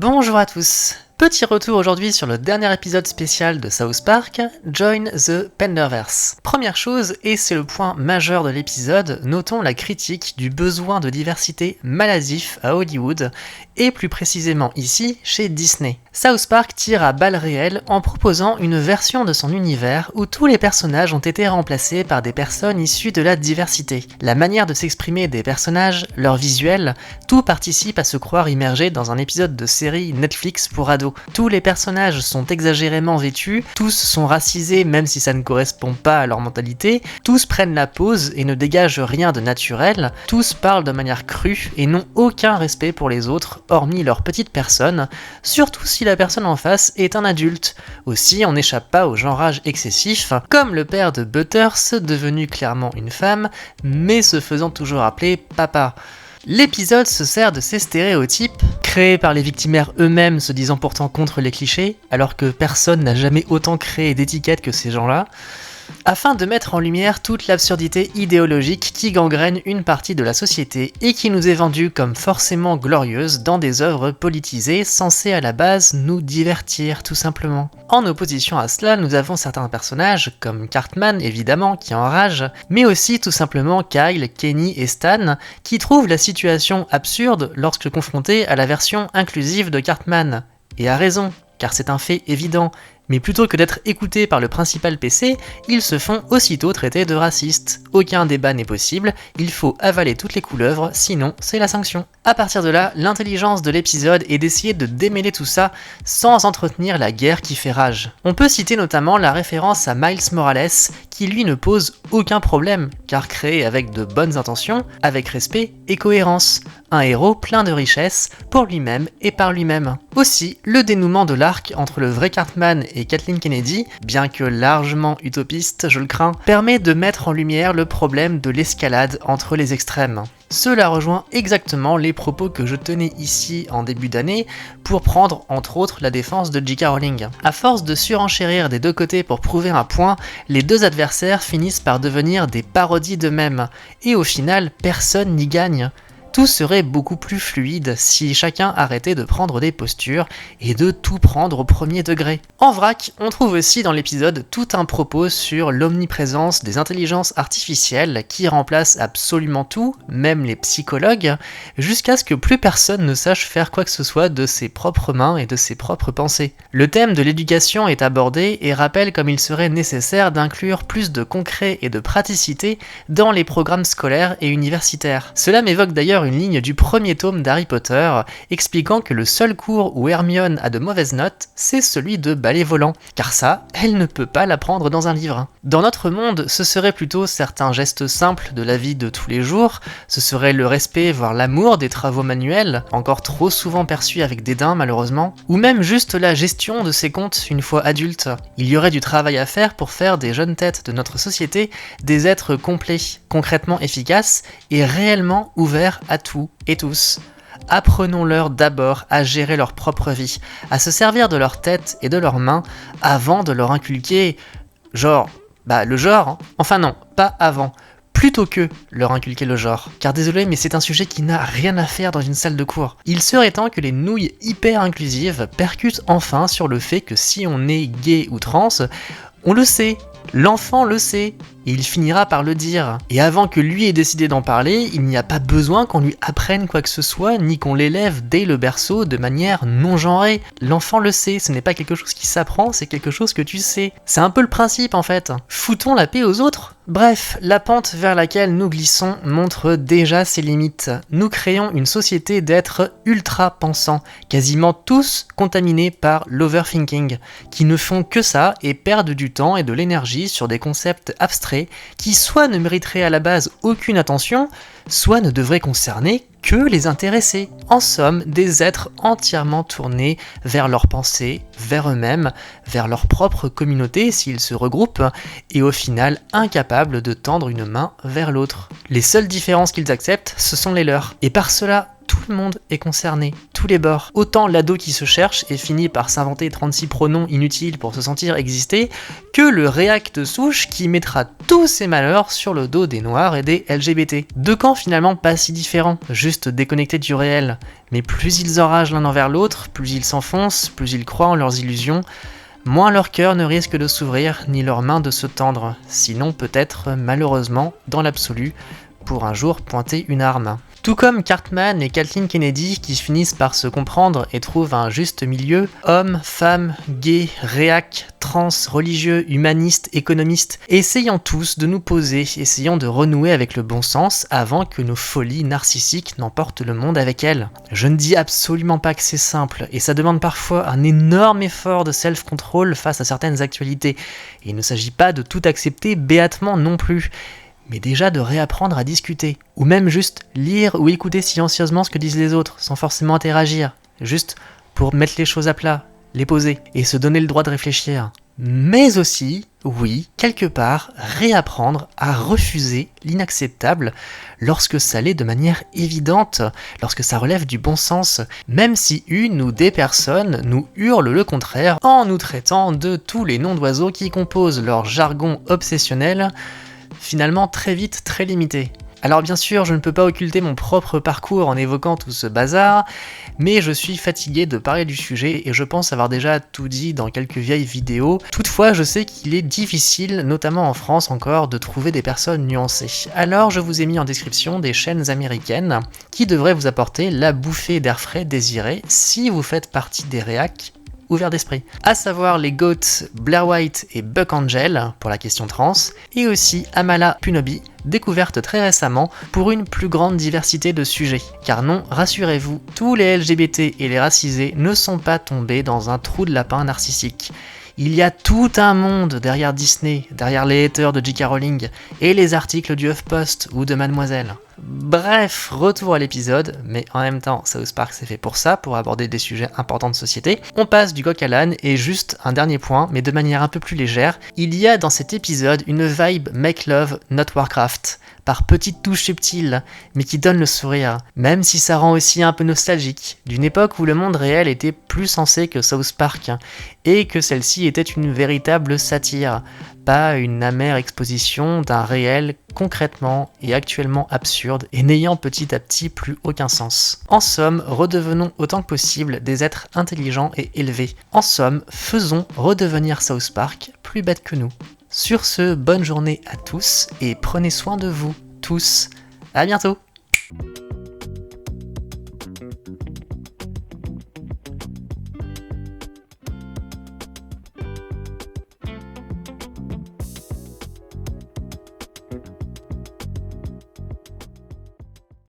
Bonjour à tous. Petit retour aujourd'hui sur le dernier épisode spécial de South Park, Join the Penderverse. Première chose, et c'est le point majeur de l'épisode, notons la critique du besoin de diversité maladif à Hollywood, et plus précisément ici, chez Disney. South Park tire à balles réelles en proposant une version de son univers où tous les personnages ont été remplacés par des personnes issues de la diversité. La manière de s'exprimer des personnages, leur visuel, tout participe à se croire immergé dans un épisode de série Netflix pour ados. Tous les personnages sont exagérément vêtus, tous sont racisés même si ça ne correspond pas à leur mentalité, tous prennent la pose et ne dégagent rien de naturel, tous parlent de manière crue et n'ont aucun respect pour les autres, hormis leur petite personne, surtout si la personne en face est un adulte. Aussi, on n'échappe pas au genrage excessif, comme le père de Butters, devenu clairement une femme, mais se faisant toujours appeler papa. L'épisode se sert de ces stéréotypes, créés par les victimaires eux-mêmes se disant pourtant contre les clichés, alors que personne n'a jamais autant créé d'étiquettes que ces gens-là, afin de mettre en lumière toute l'absurdité idéologique qui gangrène une partie de la société et qui nous est vendue comme forcément glorieuse dans des œuvres politisées censées à la base nous divertir tout simplement. En opposition à cela, nous avons certains personnages, comme Cartman évidemment, qui enragent, mais aussi tout simplement Kyle, Kenny et Stan, qui trouvent la situation absurde lorsque confrontés à la version inclusive de Cartman. Et à raison, car c'est un fait évident. Mais plutôt que d'être écoutés par le principal PC, ils se font aussitôt traiter de racistes. Aucun débat n'est possible, il faut avaler toutes les couleuvres, sinon c'est la sanction. À partir de là, l'intelligence de l'épisode est d'essayer de démêler tout ça sans entretenir la guerre qui fait rage. On peut citer notamment la référence à Miles Morales, qui lui ne pose aucun problème, car créé avec de bonnes intentions, avec respect et cohérence. Un héros plein de richesses, pour lui-même et par lui-même. Aussi, le dénouement de l'arc entre le vrai Cartman et Kathleen Kennedy, bien que largement utopiste, je le crains, permet de mettre en lumière le problème de l'escalade entre les extrêmes. Cela rejoint exactement les propos que je tenais ici en début d'année pour prendre entre autres la défense de J.K. Rowling. À force de surenchérir des deux côtés pour prouver un point, les deux adversaires finissent par devenir des parodies d'eux-mêmes, et au final personne n'y gagne. Tout serait beaucoup plus fluide si chacun arrêtait de prendre des postures et de tout prendre au premier degré. En vrac, on trouve aussi dans l'épisode tout un propos sur l'omniprésence des intelligences artificielles qui remplacent absolument tout, même les psychologues, jusqu'à ce que plus personne ne sache faire quoi que ce soit de ses propres mains et de ses propres pensées. Le thème de l'éducation est abordé et rappelle comme il serait nécessaire d'inclure plus de concret et de praticité dans les programmes scolaires et universitaires. Cela m'évoque d'ailleurs une ligne du premier tome d'Harry Potter expliquant que le seul cours où Hermione a de mauvaises notes, c'est celui de ballet volant, car ça, elle ne peut pas l'apprendre dans un livre. Dans notre monde, ce serait plutôt certains gestes simples de la vie de tous les jours, ce serait le respect voire l'amour des travaux manuels, encore trop souvent perçus avec dédain malheureusement, ou même juste la gestion de ses comptes une fois adultes. Il y aurait du travail à faire pour faire des jeunes têtes de notre société des êtres complets, concrètement efficaces et réellement ouverts à tout et tous. Apprenons-leur d'abord à gérer leur propre vie, à se servir de leur tête et de leurs mains avant de leur inculquer le genre, hein. Enfin non, pas avant, plutôt que leur inculquer le genre. Car désolé, mais c'est un sujet qui n'a rien à faire dans une salle de cours. Il serait temps que les nouilles hyper inclusives percutent enfin sur le fait que si on est gay ou trans, on le sait. L'enfant le sait, et il finira par le dire. Et avant que lui ait décidé d'en parler, il n'y a pas besoin qu'on lui apprenne quoi que ce soit, ni qu'on l'élève dès le berceau de manière non genrée. L'enfant le sait, ce n'est pas quelque chose qui s'apprend, c'est quelque chose que tu sais. C'est un peu le principe en fait. Foutons la paix aux autres. Bref, la pente vers laquelle nous glissons montre déjà ses limites. Nous créons une société d'êtres ultra pensants, quasiment tous contaminés par l'overthinking, qui ne font que ça et perdent du temps et de l'énergie sur des concepts abstraits qui soit ne mériteraient à la base aucune attention, soit ne devraient concerner que les intéressés. En somme, des êtres entièrement tournés vers leurs pensées, vers eux-mêmes, vers leur propre communauté s'ils se regroupent, et au final incapables de tendre une main vers l'autre. Les seules différences qu'ils acceptent, ce sont les leurs. Et par cela, tout le monde est concerné. tous les bords. Autant l'ado qui se cherche et finit par s'inventer 36 pronoms inutiles pour se sentir exister, que le réac de souche qui mettra tous ses malheurs sur le dos des noirs et des LGBT. Deux camps finalement pas si différents, juste déconnectés du réel. Mais plus ils enragent l'un envers l'autre, plus ils s'enfoncent, plus ils croient en leurs illusions, moins leur cœur ne risque de s'ouvrir, ni leurs mains de se tendre, sinon peut-être, malheureusement, dans l'absolu, pour un jour pointer une arme. Tout comme Cartman et Kathleen Kennedy qui finissent par se comprendre et trouvent un juste milieu, hommes, femmes, gays, réac, trans, religieux, humanistes, économistes, essayant tous de nous poser, essayant de renouer avec le bon sens avant que nos folies narcissiques n'emportent le monde avec elles. Je ne dis absolument pas que c'est simple, et ça demande parfois un énorme effort de self-control face à certaines actualités, et il ne s'agit pas de tout accepter béatement non plus, mais déjà de réapprendre à discuter, ou même juste lire ou écouter silencieusement ce que disent les autres, sans forcément interagir, juste pour mettre les choses à plat, les poser, et se donner le droit de réfléchir. Mais aussi, oui, quelque part, réapprendre à refuser l'inacceptable lorsque ça l'est de manière évidente, lorsque ça relève du bon sens, même si une ou des personnes nous hurlent le contraire en nous traitant de tous les noms d'oiseaux qui composent leur jargon obsessionnel, finalement très vite très limité. Alors bien sûr, je ne peux pas occulter mon propre parcours en évoquant tout ce bazar, mais je suis fatigué de parler du sujet et je pense avoir déjà tout dit dans quelques vieilles vidéos. Toutefois, je sais qu'il est difficile, notamment en France encore, de trouver des personnes nuancées. Alors je vous ai mis en description des chaînes américaines qui devraient vous apporter la bouffée d'air frais désirée si vous faites partie des réacs ouverts d'esprit, à savoir les GOAT Blair White et Buck Angel pour la question trans, et aussi Amala Punobi, découverte très récemment pour une plus grande diversité de sujets. Car non, rassurez-vous, tous les LGBT et les racisés ne sont pas tombés dans un trou de lapin narcissique. Il y a tout un monde derrière Disney, derrière les haters de J.K. Rowling et les articles du HuffPost ou de Mademoiselle. Bref, retour à l'épisode, mais en même temps, South Park c'est fait pour ça, pour aborder des sujets importants de société. On passe du coq à l'âne, et juste un dernier point, mais de manière un peu plus légère, il y a dans cet épisode une vibe Make Love, Not Warcraft, par petites touches subtiles, mais qui donnent le sourire, même si ça rend aussi un peu nostalgique, d'une époque où le monde réel était plus sensé que South Park, et que celle-ci était une véritable satire, pas une amère exposition d'un réel concrètement et actuellement absurde et n'ayant petit à petit plus aucun sens. En somme, redevenons autant que possible des êtres intelligents et élevés. En somme, faisons redevenir South Park plus bête que nous. Sur ce, bonne journée à tous et prenez soin de vous tous. À bientôt!